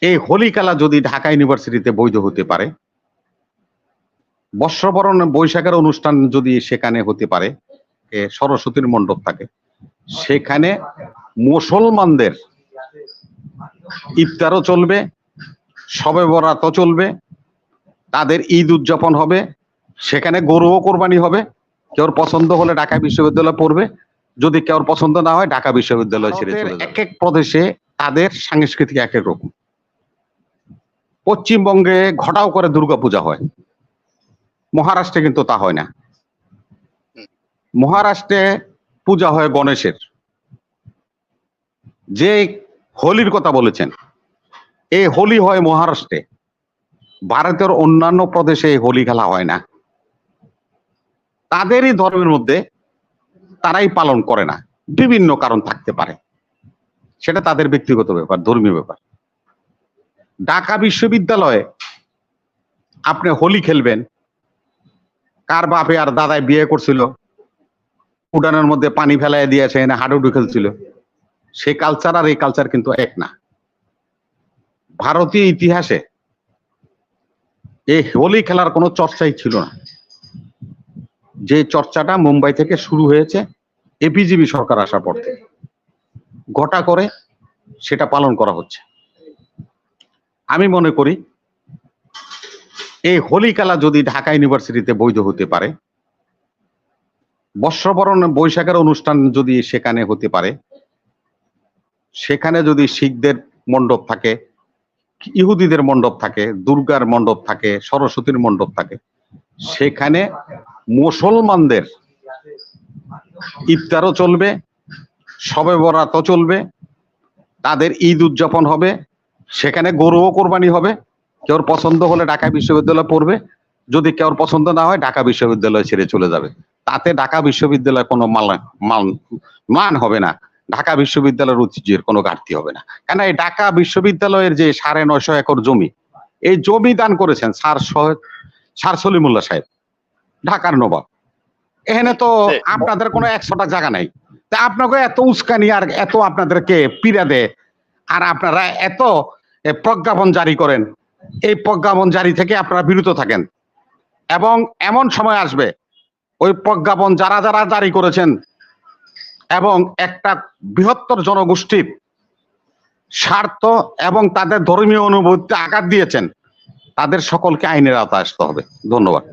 এই হোলি খেলা যদি ঢাকা ইউনিভার্সিটিতে বৈধ হতে পারে, বর্ষবরণ বৈশাখের অনুষ্ঠান যদি সেখানে হতে পারে, সরস্বতীর মণ্ডপ থাকে, সেখানে মুসলমানদের ইফতারও চলবে, শবে বরাতও চলবে, তাদের ঈদ উদযাপন হবে, সেখানে গরুও কোরবানি হবে। কেউ পছন্দ হলে ঢাকা বিশ্ববিদ্যালয় পড়বে, যদি কেউ পছন্দ না হয় ঢাকা বিশ্ববিদ্যালয় ছেড়ে চলে যাবে। এক এক প্রদেশে তাদের সাংস্কৃতিক এক এক রকম। পশ্চিমবঙ্গে ঘটাও করে দুর্গাপূজা হয়, মহারাষ্ট্রে কিন্তু তা হয় না। মহারাষ্ট্রে পূজা হয় গণেশের। যে হোলির কথা বলেছেন, এই হোলি হয় মহারাষ্ট্রে, ভারতের অন্যান্য প্রদেশে হোলি খেলা হয় না। তাদেরই ধর্মের মধ্যে তারাই পালন করে না, বিভিন্ন কারণ থাকতে পারে, সেটা তাদের ব্যক্তিগত ব্যাপার, ধর্মীয় ব্যাপার। ঢাকা বিশ্ববিদ্যালয়ে আপনি হোলি খেলবেন, কার বাপে আর দাদায় বিয়ে করছিল, উডানের মধ্যে পানি ফেলাই দিয়েছে, না হাডুডু খেলছিল, সে কালচার আর এই কালচার কিন্তু এক না। ভারতীয় ইতিহাসে এই হোলি খেলার কোনো চর্চাই ছিল না। যে চর্চাটা মুম্বাই থেকে শুরু হয়েছে এপিজিবি সরকার আসার পর থেকে, গোটা করে সেটা পালন করা হচ্ছে। আমি মনে করি এই হোলি খেলা যদি ঢাকা ইউনিভার্সিটিতে বৈধ হতে পারে, বর্ষবরণ বৈশাখের অনুষ্ঠান যদি সেখানে হতে পারে, সেখানে যদি শিখদের মণ্ডপ থাকে, ইহুদিদের মণ্ডপ থাকে, দুর্গার মণ্ডপ থাকে, সরস্বতীর মণ্ডপ থাকে, সেখানে মুসলমানদের ইফতারও চলবে, শবে বরাতও চলবে, তাদের ঈদ উদযাপন হবে, সেখানে গরুও কোরবানি হবে। কেউ পছন্দ হলে ঢাকা বিশ্ববিদ্যালয় পড়বে, যদি কেউ পছন্দ না হয় ঢাকা বিশ্ববিদ্যালয় ছেড়ে চলে যাবে। তাতে ঢাকা বিশ্ববিদ্যালয় কোনো মান হবে না, ঢাকা বিশ্ববিদ্যালয়ের ঐতিহ্যের কোনো ঘাটতি হবে না। কেন এই ঢাকা বিশ্ববিদ্যালয়ের যে 950 একর জমি, এই জমি দান করেছেন স্যার সলিমুল্লাহ সাহেব, ঢাকার নবাব। এখানে তো আপনাদের কোনো 100টা জায়গা নাই, তা আপনাকে এত উস্কানি আর এত আপনাদেরকে পীড়া দেয়, আর আপনারা এত প্রজ্ঞাপন জারি করেন। এই প্রজ্ঞাপন জারি থেকে আপনারা বিরত থাকেন, এবং এমন সময় আসবে ওই প্রজ্ঞাপন যারা যারা জারি করেছেন এবং একটা বৃহত্তর জনগোষ্ঠীর স্বার্থ এবং তাদের ধর্মীয় অনুভূতিতে আঘাত দিয়েছেন, তাদের সকলকে আইনের আওতায় আসতে হবে। ধন্যবাদ।